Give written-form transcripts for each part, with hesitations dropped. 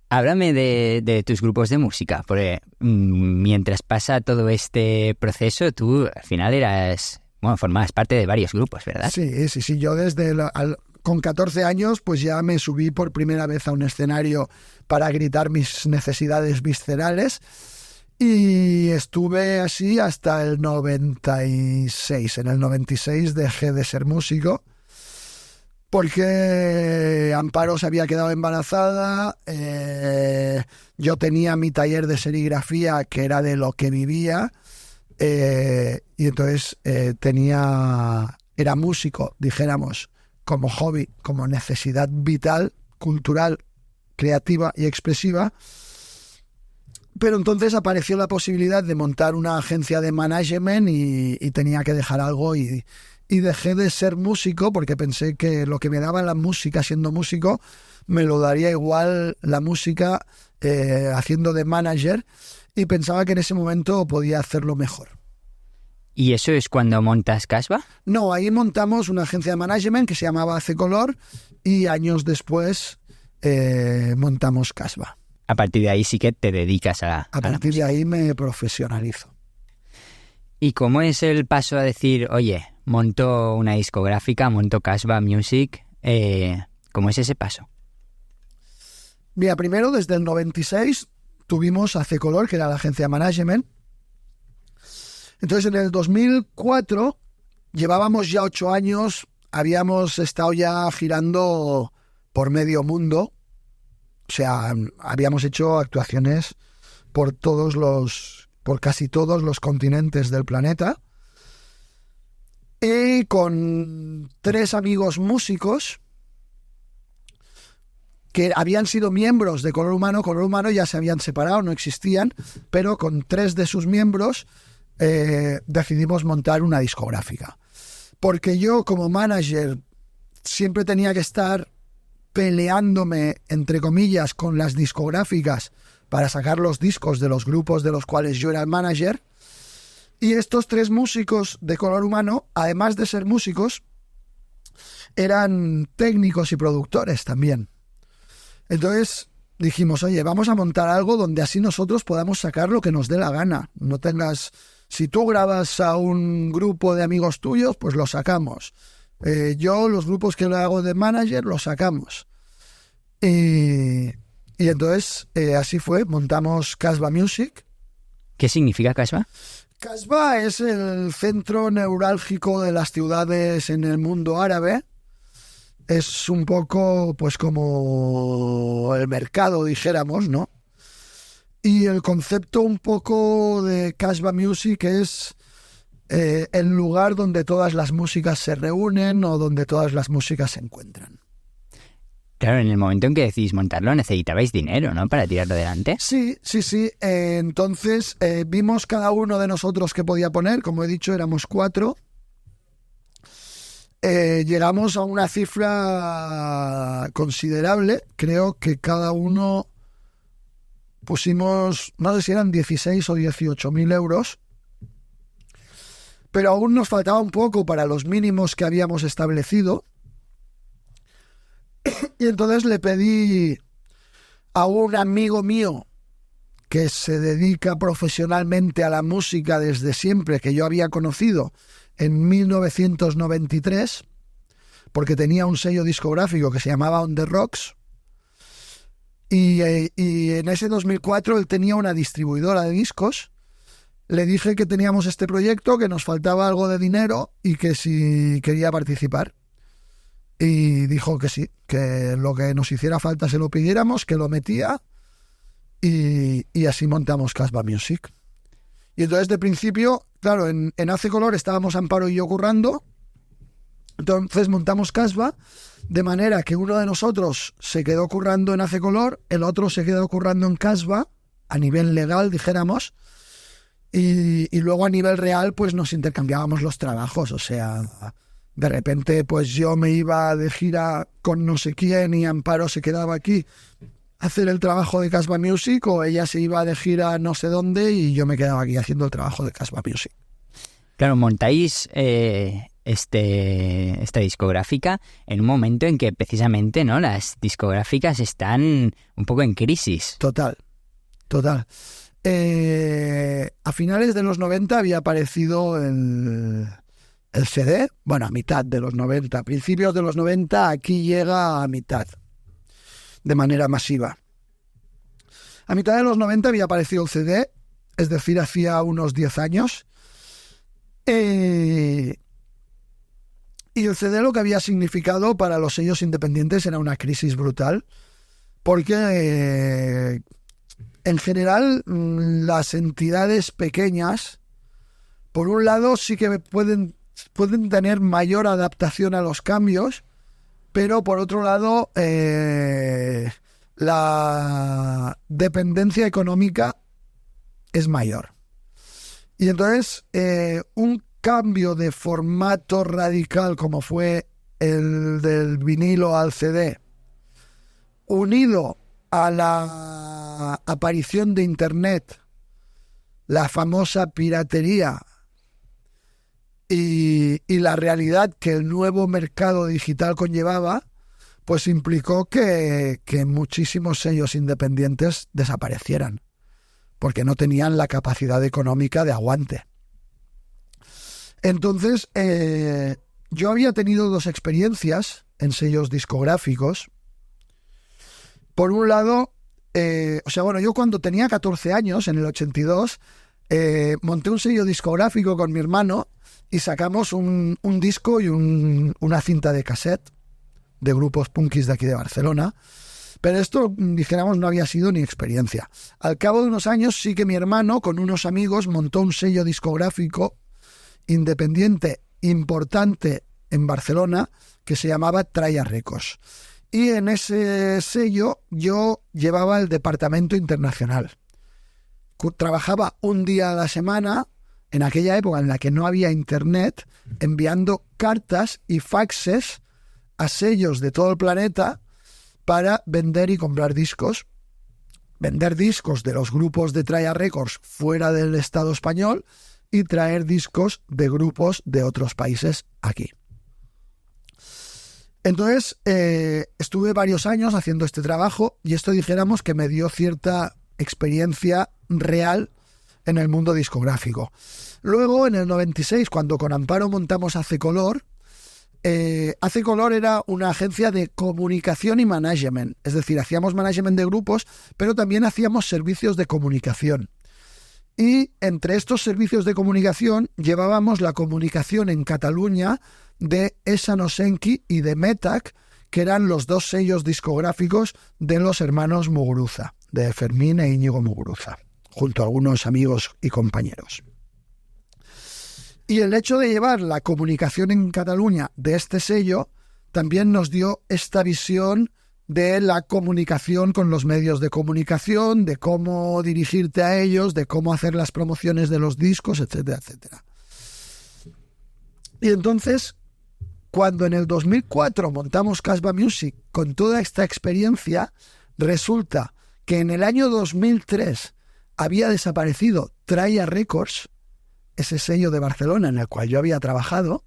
Háblame de tus grupos de música, porque mientras pasa todo este proceso, tú al final formabas parte de varios grupos, ¿verdad? Sí. Yo con 14 años pues ya me subí por primera vez a un escenario para gritar mis necesidades viscerales y estuve así hasta el 96. En el 96 dejé de ser músico porque Amparo se había quedado embarazada, yo tenía mi taller de serigrafía que era de lo que vivía, y entonces era músico, dijéramos, como hobby, como necesidad vital, cultural, creativa y expresiva. Pero entonces apareció la posibilidad de montar una agencia de management y tenía que dejar algo y dejé de ser músico porque pensé que lo que me daba la música siendo músico me lo daría igual la música haciendo de manager, y pensaba que en ese momento podía hacerlo mejor. ¿Y eso es cuando montas Casbah? No, ahí montamos una agencia de management que se llamaba AC Color y años después montamos Casbah. A partir de ahí sí que te dedicas a partir de ahí me profesionalizo. ¿Y cómo es el paso a decir, oye, monto una discográfica, monto Casbah Music? ¿Cómo es ese paso? Mira, primero desde el 96 tuvimos AC Color, que era la agencia de management. Entonces en el 2004 llevábamos ya 8 años, habíamos estado ya girando por medio mundo, o sea, habíamos hecho actuaciones por casi todos los continentes del planeta, y con 3 amigos músicos que habían sido miembros de Color Humano ya se habían separado, no existían, pero con 3 de sus miembros decidimos montar una discográfica, porque yo como manager siempre tenía que estar peleándome entre comillas con las discográficas para sacar los discos de los grupos de los cuales yo era el manager, y estos 3 músicos de Color Humano, además de ser músicos, eran técnicos y productores también. Entonces dijimos, oye, vamos a montar algo donde así nosotros podamos sacar lo que nos dé la gana. Si tú grabas a un grupo de amigos tuyos, pues lo sacamos. Yo, los grupos que lo hago de manager, los sacamos. Y entonces, así fue, montamos Casbah Music. ¿Qué significa Casbah? Casbah es el centro neurálgico de las ciudades en el mundo árabe. Es un poco, pues, como el mercado, dijéramos, ¿no? Y el concepto un poco de Casbah Music es el lugar donde todas las músicas se reúnen o donde todas las músicas se encuentran. Claro, en el momento en que decidís montarlo necesitabais dinero, ¿no? Para tirarlo adelante. Sí. Entonces vimos cada uno de nosotros qué podía poner. Como he dicho, éramos 4. Llegamos a una cifra considerable. Creo que cada uno pusimos, no sé si eran 16 o 18.000 euros. Pero aún nos faltaba un poco para los mínimos que habíamos establecido. Y entonces le pedí a un amigo mío que se dedica profesionalmente a la música desde siempre, que yo había conocido en 1993, porque tenía un sello discográfico que se llamaba On The Rocks, y en ese 2004 él tenía una distribuidora de discos. Le dije que teníamos este proyecto, que nos faltaba algo de dinero y que si quería participar. Y dijo que sí, que lo que nos hiciera falta se lo pidiéramos, que lo metía, y así montamos Casbah Music. Y entonces de principio, claro, en AC Color estábamos Amparo y yo currando, entonces montamos Casbah, de manera que uno de nosotros se quedó currando en AC Color, el otro se quedó currando en Casbah, a nivel legal, dijéramos, y luego a nivel real pues nos intercambiábamos los trabajos, o sea, de repente pues yo me iba de gira con no sé quién y Amparo se quedaba aquí a hacer el trabajo de Casbah Music, o ella se iba de gira no sé dónde y yo me quedaba aquí haciendo el trabajo de Casbah Music. Claro, montáis esta discográfica en un momento en que precisamente, ¿no?, las discográficas están un poco en crisis. Total. A finales de los 90 había aparecido el CD, bueno, a mitad de los 90, principios de los 90, aquí llega a mitad, de manera masiva. A mitad de los 90 había aparecido el CD, es decir, hacía unos 10 años. Y el CD lo que había significado para los sellos independientes era una crisis brutal, porque en general las entidades pequeñas, por un lado, sí que pueden tener mayor adaptación a los cambios, pero por otro lado, la dependencia económica es mayor. Y entonces, un cambio de formato radical como fue el del vinilo al CD, unido a la aparición de Internet, la famosa piratería y la realidad que el nuevo mercado digital conllevaba, pues implicó que muchísimos sellos independientes desaparecieran, porque no tenían la capacidad económica de aguante. Entonces, yo había tenido 2 experiencias en sellos discográficos. Por un lado, yo cuando tenía 14 años, en el 82, monté un sello discográfico con mi hermano y sacamos un disco y una cinta de cassette de grupos punkis de aquí de Barcelona. Pero esto, dijéramos, no había sido ni experiencia. Al cabo de unos años sí que mi hermano, con unos amigos, montó un sello discográfico independiente importante en Barcelona que se llamaba Traya Records. Y en ese sello yo llevaba el departamento internacional. Trabajaba un día a la semana, en aquella época en la que no había internet, enviando cartas y faxes a sellos de todo el planeta para vender y comprar discos. Vender discos de los grupos de Traya Records fuera del Estado español y traer discos de grupos de otros países aquí. Entonces, estuve varios años haciendo este trabajo y esto, dijéramos, que me dio cierta experiencia real en el mundo discográfico. Luego, en el 96, cuando con Amparo montamos AC Color, AC Color era una agencia de comunicación y management, es decir, hacíamos management de grupos, pero también hacíamos servicios de comunicación. Y entre estos servicios de comunicación llevábamos la comunicación en Cataluña de Essan Osenki y de Metac, que eran los 2 sellos discográficos de los hermanos Muguruza, de Fermín e Íñigo Muguruza, junto a algunos amigos y compañeros. Y el hecho de llevar la comunicación en Cataluña de este sello también nos dio esta visión de la comunicación con los medios de comunicación, de cómo dirigirte a ellos, de cómo hacer las promociones de los discos, etcétera, etcétera. Y entonces, cuando en el 2004 montamos Casbah Music con toda esta experiencia, resulta que en el año 2003 había desaparecido Traya Records, ese sello de Barcelona en el cual yo había trabajado,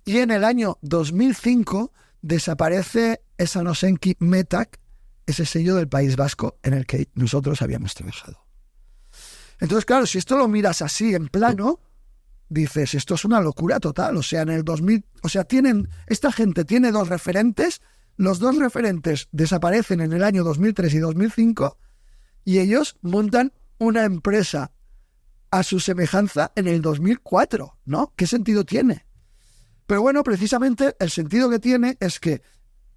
y en el año 2005 desaparece Essan Osenki Metac, ese sello del País Vasco en el que nosotros habíamos trabajado. Entonces, claro, si esto lo miras así en plano, dices, esto es una locura total. O sea, en el 2000, esta gente tiene 2 referentes, los 2 referentes desaparecen en el año 2003 y 2005 y ellos montan una empresa a su semejanza en el 2004, ¿no? ¿Qué sentido tiene? Pero bueno, precisamente el sentido que tiene es que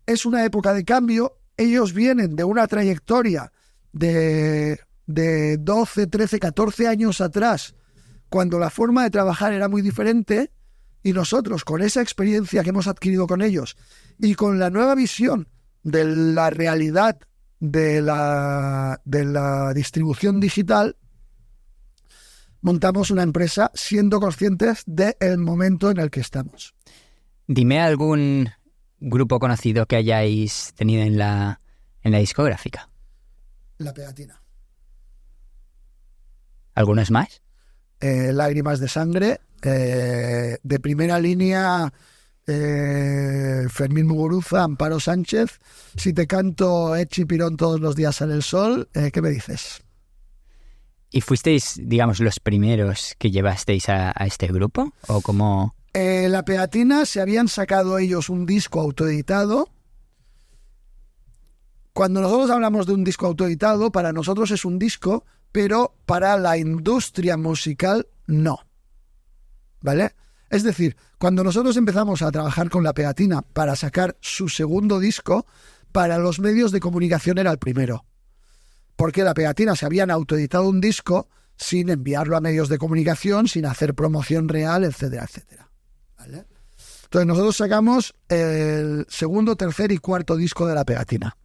es una época de cambio. Ellos vienen de una trayectoria de 12, 13, 14 años atrás, cuando la forma de trabajar era muy diferente, y nosotros, con esa experiencia que hemos adquirido con ellos y con la nueva visión de la realidad de la distribución digital, montamos una empresa siendo conscientes del momento en el que estamos. Dime algún grupo conocido que hayáis tenido en la discográfica. La Pegatina. ¿Algunos más? Lágrimas de Sangre, De primera línea, Fermín Muguruza, Amparo Sánchez. Si te canto Echi Pirón todos los días sale el sol, ¿qué me dices? ¿Y fuisteis, digamos, los primeros que llevasteis a este grupo? ¿O cómo...? La Pegatina se habían sacado ellos un disco autoeditado. Cuando nosotros hablamos de un disco autoeditado, para nosotros es un disco, pero para la industria musical no. ¿Vale? Es decir, cuando nosotros empezamos a trabajar con La Pegatina para sacar su segundo disco, para los medios de comunicación era el primero. Porque La Pegatina se habían autoeditado un disco sin enviarlo a medios de comunicación, sin hacer promoción real, etcétera, etcétera. ¿Vale? Entonces nosotros sacamos el segundo, tercer y cuarto disco de La Pegatina.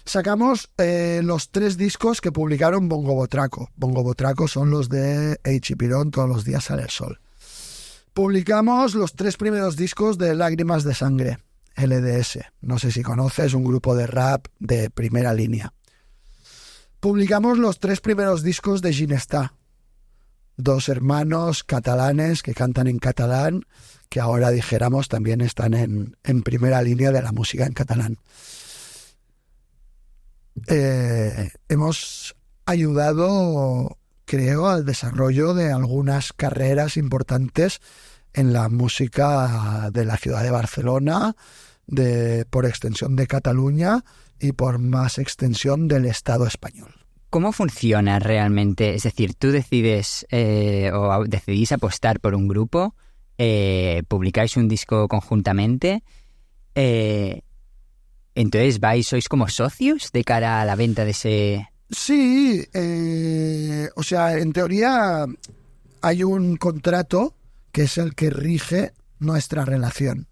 Sacamos los 3 discos que publicaron Bongo Botraco. Bongo Botraco son los de Echi Pirón, todos los días sale el sol. Publicamos los 3 primeros discos de Lágrimas de Sangre, LDS. No sé si conoces, un grupo de rap de primera línea. Publicamos los 3 primeros discos de Ginestà, 2 hermanos catalanes que cantan en catalán, que ahora dijéramos también están en primera línea de la música en catalán. Hemos ayudado, creo, al desarrollo de algunas carreras importantes en la música de la ciudad de Barcelona, por extensión de Cataluña y por más extensión del Estado español. ¿Cómo funciona realmente? Es decir, tú decides o decidís apostar por un grupo, publicáis un disco conjuntamente, entonces sois como socios de cara a la venta de ese... Sí, o sea, en teoría hay un contrato que es el que rige nuestra relación.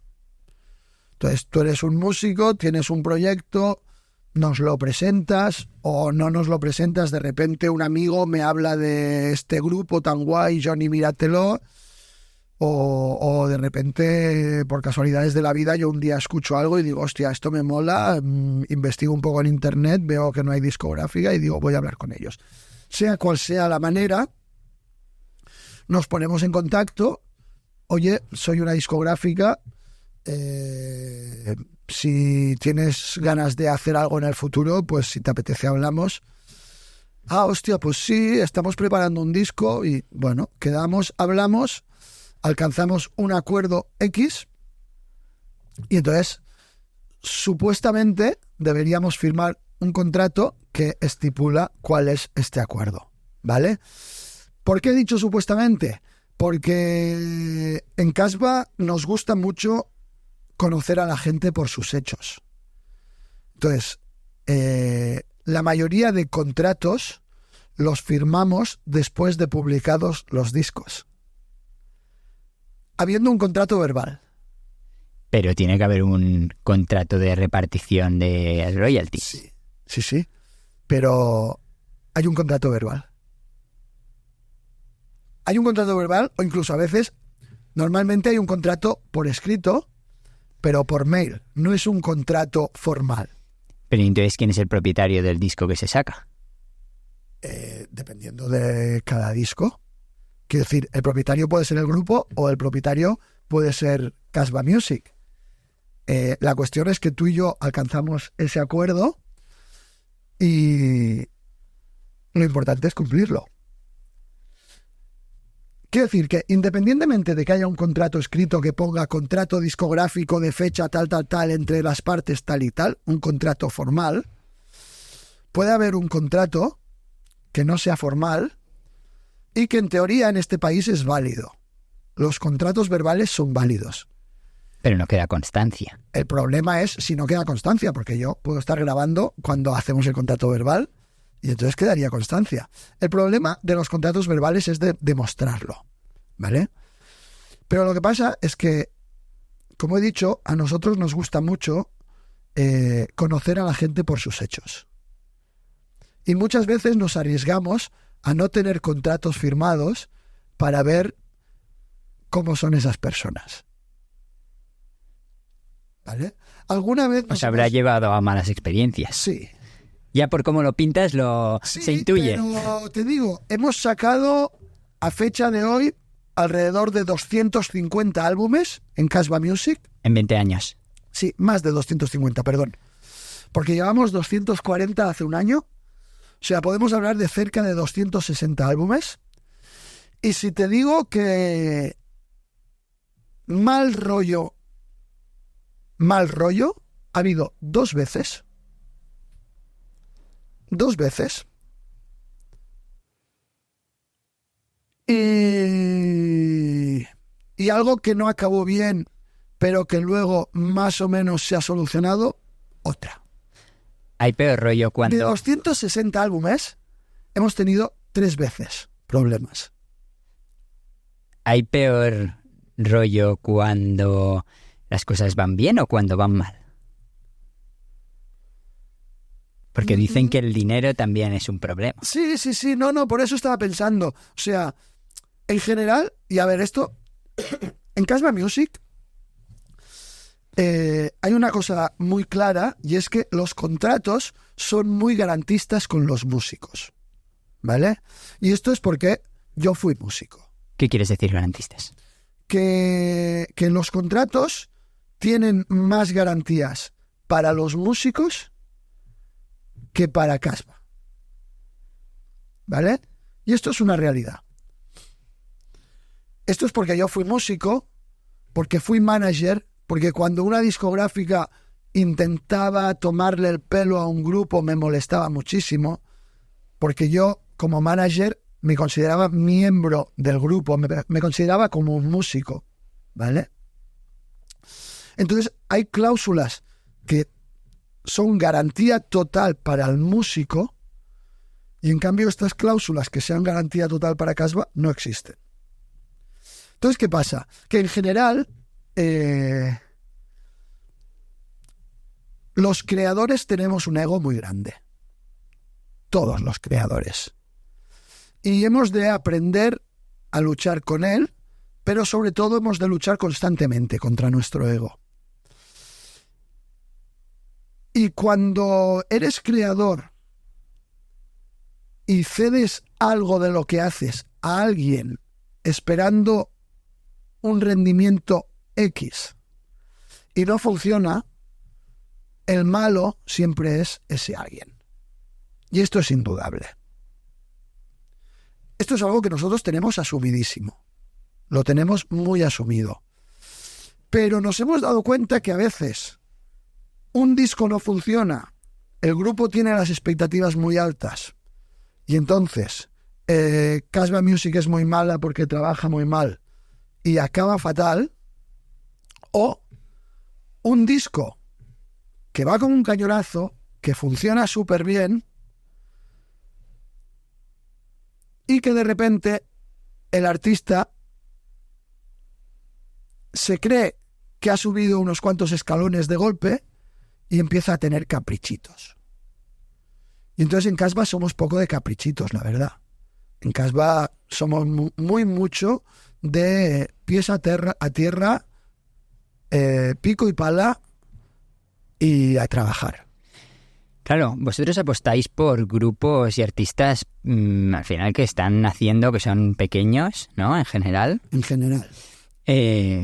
Entonces, tú eres un músico, tienes un proyecto, nos lo presentas o no nos lo presentas, de repente un amigo me habla de este grupo tan guay, Johnny, míratelo, o de repente, por casualidades de la vida, yo un día escucho algo y digo, hostia, esto me mola, investigo un poco en internet, veo que no hay discográfica y digo, voy a hablar con ellos. Sea cual sea la manera, nos ponemos en contacto, oye, soy una discográfica, si tienes ganas de hacer algo en el futuro, pues si te apetece hablamos. Ah, hostia, pues sí, estamos preparando un disco y bueno, quedamos, hablamos, alcanzamos un acuerdo X y entonces supuestamente deberíamos firmar un contrato que estipula cuál es este acuerdo, ¿vale? ¿Por qué he dicho supuestamente? Porque en Casbah nos gusta mucho conocer a la gente por sus hechos. Entonces, la mayoría de contratos los firmamos después de publicados los discos, habiendo un contrato verbal. Pero tiene que haber un contrato de repartición de royalties. Sí, pero hay un contrato verbal. Hay un contrato verbal, o incluso a veces, normalmente hay un contrato por escrito, pero por mail. No es un contrato formal. Pero entonces, ¿quién es el propietario del disco que se saca? Dependiendo de cada disco. Quiero decir, el propietario puede ser el grupo o el propietario puede ser Casbah Music. La cuestión es que tú y yo alcanzamos ese acuerdo y lo importante es cumplirlo. Quiero decir que independientemente de que haya un contrato escrito que ponga contrato discográfico de fecha tal, entre las partes tal y tal, un contrato formal, puede haber un contrato que no sea formal y que en teoría en este país es válido. Los contratos verbales son válidos. Pero no queda constancia. El problema es si no queda constancia, porque yo puedo estar grabando cuando hacemos el contrato verbal y entonces quedaría constancia. El problema de los contratos verbales es de demostrarlo, ¿vale? Pero lo que pasa es que, como he dicho, a nosotros nos gusta mucho conocer a la gente por sus hechos. Y muchas veces nos arriesgamos a no tener contratos firmados para ver cómo son esas personas. ¿Vale? ¿Alguna vez os habrá llevado a malas experiencias? Sí. Ya por cómo lo pintas se intuye. Pero te digo, hemos sacado a fecha de hoy, alrededor de 250 álbumes en Casbah Music. En 20 años. Sí, más de 250, perdón. Porque llevamos 240 hace un año. O sea, podemos hablar de cerca de 260 álbumes. Y si te digo que mal rollo, ha habido 2 veces. 2 veces. Y algo que no acabó bien, pero que luego más o menos se ha solucionado, otra. Hay peor rollo cuando... De 260 álbumes, hemos tenido 3 veces problemas. ¿Hay peor rollo cuando las cosas van bien o cuando van mal? Porque dicen que el dinero también es un problema. Sí, no, por eso estaba pensando. O sea, en general, y a ver, esto, en Casbah Music hay una cosa muy clara, y es que los contratos son muy garantistas con los músicos, ¿vale? Y esto es porque yo fui músico. ¿Qué quieres decir garantistas? Que los contratos tienen más garantías para los músicos que para Casbah, ¿vale? Y esto es una realidad. Esto es porque yo fui músico, porque fui manager, porque cuando una discográfica intentaba tomarle el pelo a un grupo me molestaba muchísimo, porque yo como manager me consideraba miembro del grupo, me consideraba como un músico, ¿vale? Entonces hay cláusulas que son garantía total para el músico, y en cambio estas cláusulas que sean garantía total para Casbah no existen. Entonces, ¿qué pasa? Que en general los creadores tenemos un ego muy grande. Todos los creadores. Y hemos de aprender a luchar con él, pero sobre todo hemos de luchar constantemente contra nuestro ego. Y cuando eres creador y cedes algo de lo que haces a alguien esperando un rendimiento X y no funciona, el malo siempre es ese alguien. Y esto es indudable. Esto es algo que nosotros tenemos asumidísimo. Lo tenemos muy asumido. Pero nos hemos dado cuenta que a veces un disco no funciona, el grupo tiene las expectativas muy altas y entonces Casbah Music es muy mala porque trabaja muy mal y acaba fatal, o un disco que va como un cañonazo, que funciona súper bien y que de repente el artista se cree que ha subido unos cuantos escalones de golpe y empieza a tener caprichitos. Y entonces en Casbah somos poco de caprichitos, la verdad. En Casbah somos muy mucho de pies a tierra, pico y pala y a trabajar. Claro, vosotros apostáis por grupos y artistas al final que están naciendo, que son pequeños, ¿no? En general. En general.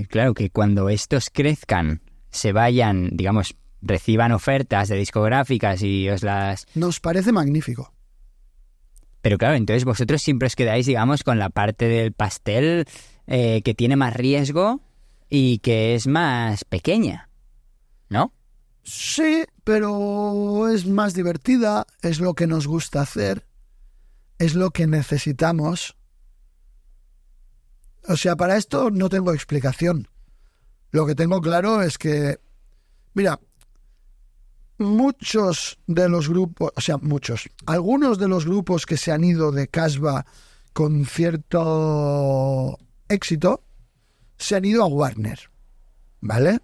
Claro que cuando estos crezcan, se vayan, digamos, reciban ofertas de discográficas y os las... Nos parece magnífico. Pero claro, entonces vosotros siempre os quedáis, digamos, con la parte del pastel que tiene más riesgo y que es más pequeña, ¿no? Sí, pero es más divertida, es lo que nos gusta hacer, es lo que necesitamos. O sea, para esto no tengo explicación. Lo que tengo claro es que, mira, algunos de los grupos que se han ido de Casbah con cierto éxito, se han ido a Warner, ¿vale?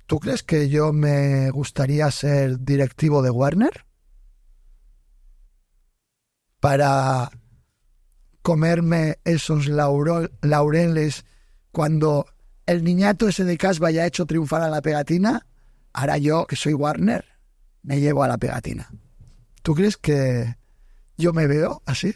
¿Tú crees que yo me gustaría ser directivo de Warner? Para comerme esos laureles cuando el niñato ese de Casbah ya ha hecho triunfar a la pegatina. Ahora yo, que soy Warner, me llevo a la pegatina. ¿Tú crees que yo me veo así.